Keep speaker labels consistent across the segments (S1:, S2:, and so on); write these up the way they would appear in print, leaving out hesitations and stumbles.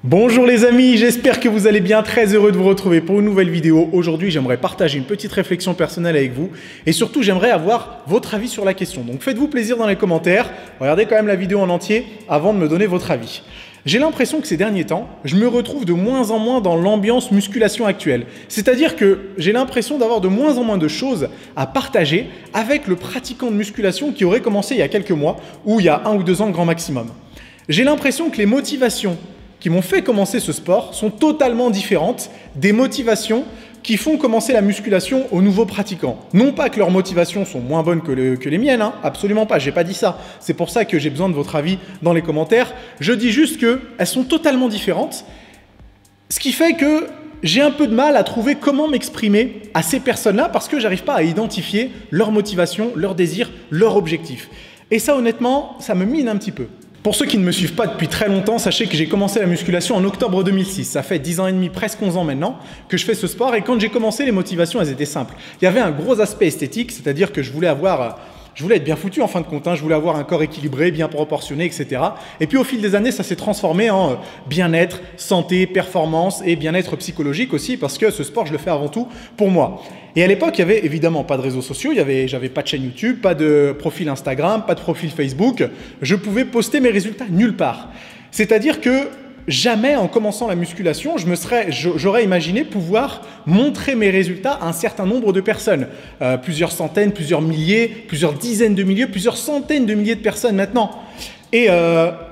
S1: Bonjour les amis, j'espère que vous allez bien, très heureux de vous retrouver pour une nouvelle vidéo. Aujourd'hui, j'aimerais partager une petite réflexion personnelle avec vous et surtout, j'aimerais avoir votre avis sur la question. Donc faites-vous plaisir dans les commentaires, regardez quand même la vidéo en entier avant de me donner votre avis. J'ai l'impression que ces derniers temps, je me retrouve de moins en moins dans l'ambiance musculation actuelle. C'est-à-dire que j'ai l'impression d'avoir de moins en moins de choses à partager avec le pratiquant de musculation qui aurait commencé il y a quelques mois ou il y a 1 ou 2 ans grand maximum. J'ai l'impression que les motivations qui m'ont fait commencer ce sport sont totalement différentes des motivations qui font commencer la musculation aux nouveaux pratiquants. Non pas que leurs motivations sont moins bonnes que les miennes, hein, absolument pas, j'ai pas dit ça. C'est pour ça que j'ai besoin de votre avis dans les commentaires. Je dis juste qu'elles sont totalement différentes, ce qui fait que j'ai un peu de mal à trouver comment m'exprimer à ces personnes-là parce que j'arrive pas à identifier leurs motivations, leurs désirs, leurs objectifs. Et ça, honnêtement, ça me mine un petit peu. Pour ceux qui ne me suivent pas depuis très longtemps, sachez que j'ai commencé la musculation en octobre 2006. Ça fait 10 ans et demi, presque 11 ans maintenant, que je fais ce sport. Et quand j'ai commencé, les motivations, elles étaient simples. Il y avait un gros aspect esthétique, c'est-à-dire que je voulais être bien foutu en fin de compte, hein. Je voulais avoir un corps équilibré, bien proportionné, etc. Et puis au fil des années, ça s'est transformé en bien-être, santé, performance et bien-être psychologique aussi, parce que ce sport, je le fais avant tout pour moi. Et à l'époque, il n'y avait évidemment pas de réseaux sociaux, j'avais pas de chaîne YouTube, pas de profil Instagram, pas de profil Facebook. Je pouvais poster mes résultats nulle part. C'est-à-dire que jamais en commençant la musculation, j'aurais imaginé pouvoir montrer mes résultats à un certain nombre de personnes. Plusieurs centaines, plusieurs milliers, plusieurs dizaines de milliers, plusieurs centaines de milliers de personnes maintenant. Et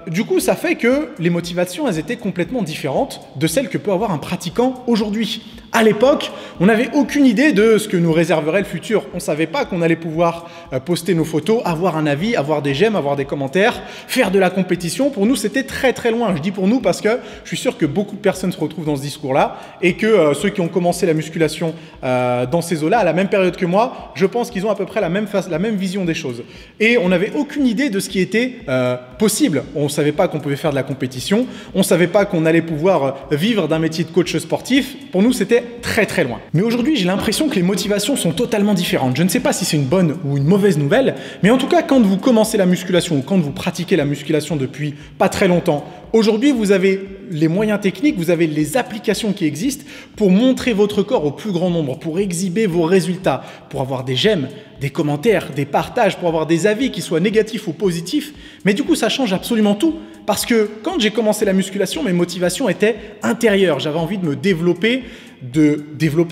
S1: du coup, ça fait que les motivations, elles étaient complètement différentes de celles que peut avoir un pratiquant aujourd'hui. À l'époque, on n'avait aucune idée de ce que nous réserverait le futur. On ne savait pas qu'on allait pouvoir poster nos photos, avoir un avis, avoir des j'aime, avoir des commentaires, faire de la compétition. Pour nous, c'était très très loin. Je dis pour nous parce que je suis sûr que beaucoup de personnes se retrouvent dans ce discours-là et que ceux qui ont commencé la musculation dans ces eaux-là, à la même période que moi, je pense qu'ils ont à peu près la même vision des choses. Et on n'avait aucune idée de ce qui était possible. On ne savait pas qu'on pouvait faire de la compétition. On ne savait pas qu'on allait pouvoir vivre d'un métier de coach sportif. Pour nous, c'était très très loin. Mais aujourd'hui, j'ai l'impression que les motivations sont totalement différentes. Je ne sais pas si c'est une bonne ou une mauvaise nouvelle, mais en tout cas, quand vous commencez la musculation ou quand vous pratiquez la musculation depuis pas très longtemps, aujourd'hui, vous avez les moyens techniques, vous avez les applications qui existent pour montrer votre corps au plus grand nombre, pour exhiber vos résultats, pour avoir des j'aime, des commentaires, des partages, pour avoir des avis qui soient négatifs ou positifs. Mais du coup, ça change absolument tout parce que quand j'ai commencé la musculation, mes motivations étaient intérieures. J'avais envie de développer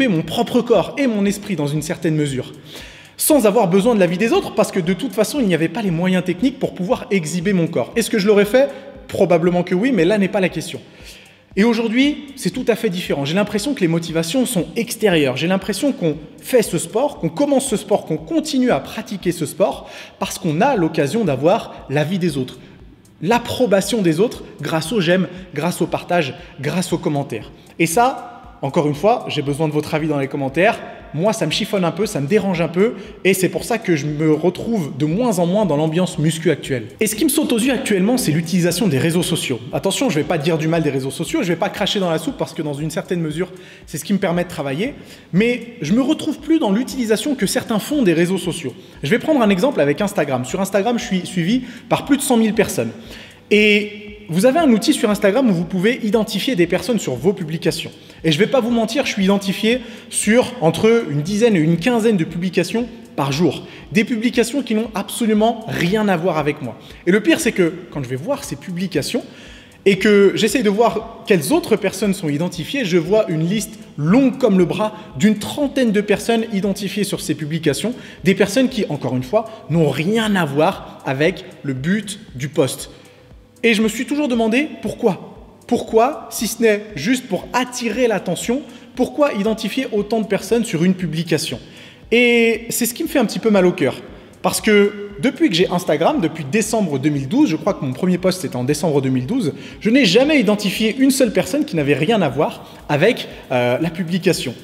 S1: mon propre corps et mon esprit dans une certaine mesure, sans avoir besoin de l'avis des autres, parce que de toute façon, il n'y avait pas les moyens techniques pour pouvoir exhiber mon corps. Est-ce que je l'aurais fait? Probablement que oui, mais là n'est pas la question. Et aujourd'hui, c'est tout à fait différent. J'ai l'impression que les motivations sont extérieures. J'ai l'impression qu'on fait ce sport, qu'on commence ce sport, qu'on continue à pratiquer ce sport parce qu'on a l'occasion d'avoir l'avis des autres, l'approbation des autres grâce aux j'aime, grâce au partage, grâce aux commentaires. Et ça, encore une fois, j'ai besoin de votre avis dans les commentaires. Moi, ça me chiffonne un peu, ça me dérange un peu et c'est pour ça que je me retrouve de moins en moins dans l'ambiance muscu actuelle. Et ce qui me saute aux yeux actuellement, c'est l'utilisation des réseaux sociaux. Attention, je ne vais pas dire du mal des réseaux sociaux, je ne vais pas cracher dans la soupe parce que dans une certaine mesure, c'est ce qui me permet de travailler, mais je ne me retrouve plus dans l'utilisation que certains font des réseaux sociaux. Je vais prendre un exemple avec Instagram. Sur Instagram, je suis suivi par plus de 100 000 personnes. Et vous avez un outil sur Instagram où vous pouvez identifier des personnes sur vos publications. Et je ne vais pas vous mentir, je suis identifié sur entre une dizaine et une quinzaine de publications par jour. Des publications qui n'ont absolument rien à voir avec moi. Et le pire, c'est que quand je vais voir ces publications et que j'essaye de voir quelles autres personnes sont identifiées, je vois une liste longue comme le bras d'une trentaine de personnes identifiées sur ces publications. Des personnes qui, encore une fois, n'ont rien à voir avec le but du post. Et je me suis toujours demandé pourquoi. Pourquoi, si ce n'est juste pour attirer l'attention, pourquoi identifier autant de personnes sur une publication? Et c'est ce qui me fait un petit peu mal au cœur. Parce que depuis que j'ai Instagram, depuis décembre 2012, je crois que mon premier post c'était en décembre 2012, je n'ai jamais identifié une seule personne qui n'avait rien à voir avec la publication.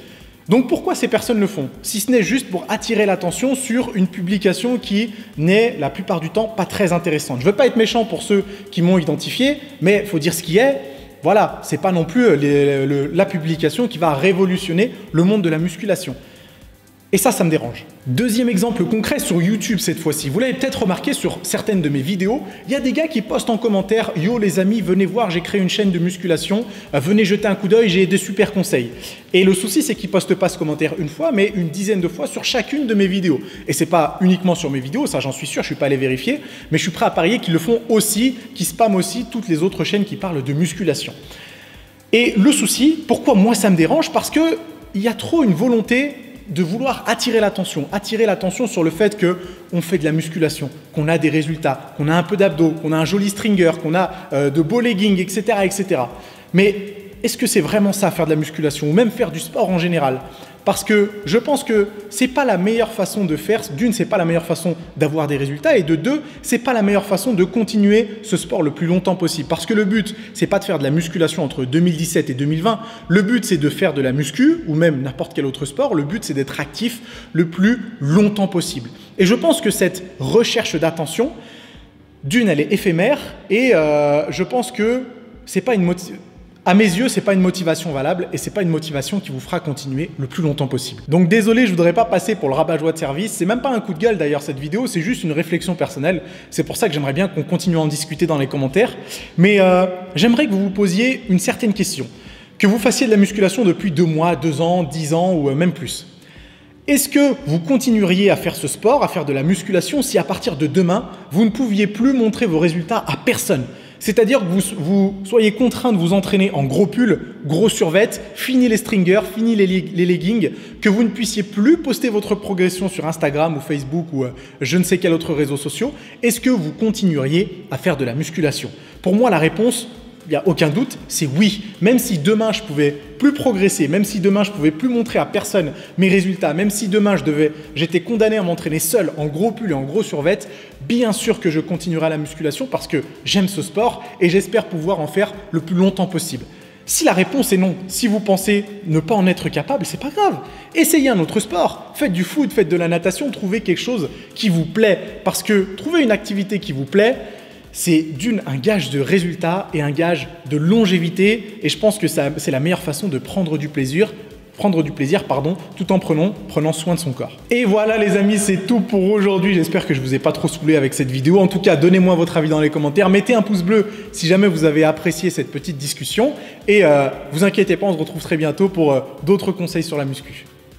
S1: Donc pourquoi ces personnes le font? Si ce n'est juste pour attirer l'attention sur une publication qui n'est la plupart du temps pas très intéressante. Je ne veux pas être méchant pour ceux qui m'ont identifié, mais il faut dire ce qui est. Voilà, ce n'est pas non plus la publication qui va révolutionner le monde de la musculation. Et ça me dérange. Deuxième exemple concret sur YouTube cette fois-ci. Vous l'avez peut-être remarqué sur certaines de mes vidéos, il y a des gars qui postent en commentaire « Yo les amis, venez voir, j'ai créé une chaîne de musculation, venez jeter un coup d'œil, j'ai des super conseils. » Et le souci, c'est qu'ils ne postent pas ce commentaire une fois, mais une dizaine de fois sur chacune de mes vidéos. Et ce n'est pas uniquement sur mes vidéos, ça j'en suis sûr, je ne suis pas allé vérifier, mais je suis prêt à parier qu'ils le font aussi, qu'ils spamment aussi toutes les autres chaînes qui parlent de musculation. Et le souci, pourquoi moi ça me dérange? Parce qu'il y a trop une volonté de vouloir attirer l'attention sur le fait qu'on fait de la musculation, qu'on a des résultats, qu'on a un peu d'abdos, qu'on a un joli stringer, qu'on a de beaux leggings, etc., etc. Mais est-ce que c'est vraiment ça, faire de la musculation, ou même faire du sport en général? Parce que je pense que ce n'est pas la meilleure façon de faire. D'une, ce n'est pas la meilleure façon d'avoir des résultats. Et de deux, ce n'est pas la meilleure façon de continuer ce sport le plus longtemps possible. Parce que le but, ce n'est pas de faire de la musculation entre 2017 et 2020. Le but, c'est de faire de la muscu ou même n'importe quel autre sport. Le but, c'est d'être actif le plus longtemps possible. Et je pense que cette recherche d'attention, d'une, elle est éphémère. Et je pense que c'est pas une motivation. À mes yeux, ce n'est pas une motivation valable et ce n'est pas une motivation qui vous fera continuer le plus longtemps possible. Donc désolé, je ne voudrais pas passer pour le rabat-joie de service. C'est même pas un coup de gueule d'ailleurs cette vidéo, c'est juste une réflexion personnelle. C'est pour ça que j'aimerais bien qu'on continue à en discuter dans les commentaires. Mais j'aimerais que vous vous posiez une certaine question. Que vous fassiez de la musculation depuis 2 mois, 2 ans, 10 ans ou même plus. Est-ce que vous continueriez à faire ce sport, à faire de la musculation si à partir de demain, vous ne pouviez plus montrer vos résultats à personne ? C'est-à-dire que vous soyez contraint de vous entraîner en gros pull, gros survêt, fini les stringers, fini les leggings, que vous ne puissiez plus poster votre progression sur Instagram ou Facebook ou je ne sais quel autre réseau social. Est-ce que vous continueriez à faire de la musculation? Pour moi, la réponse, il n'y a aucun doute, c'est oui. Même si demain, je ne pouvais plus progresser, même si demain, je ne pouvais plus montrer à personne mes résultats, même si demain, j'étais condamné à m'entraîner seul en gros pull et en gros survêt, bien sûr que je continuerai à la musculation parce que j'aime ce sport et j'espère pouvoir en faire le plus longtemps possible. Si la réponse est non, si vous pensez ne pas en être capable, c'est pas grave. Essayez un autre sport. Faites du foot, faites de la natation, trouvez quelque chose qui vous plaît. Parce que trouver une activité qui vous plaît, c'est un gage de résultat et un gage de longévité. Et je pense que c'est la meilleure façon de prendre du plaisir, tout en prenant soin de son corps. Et voilà les amis, c'est tout pour aujourd'hui. J'espère que je ne vous ai pas trop saoulé avec cette vidéo. En tout cas, donnez-moi votre avis dans les commentaires. Mettez un pouce bleu si jamais vous avez apprécié cette petite discussion. Et vous inquiétez pas, on se retrouve très bientôt pour d'autres conseils sur la muscu.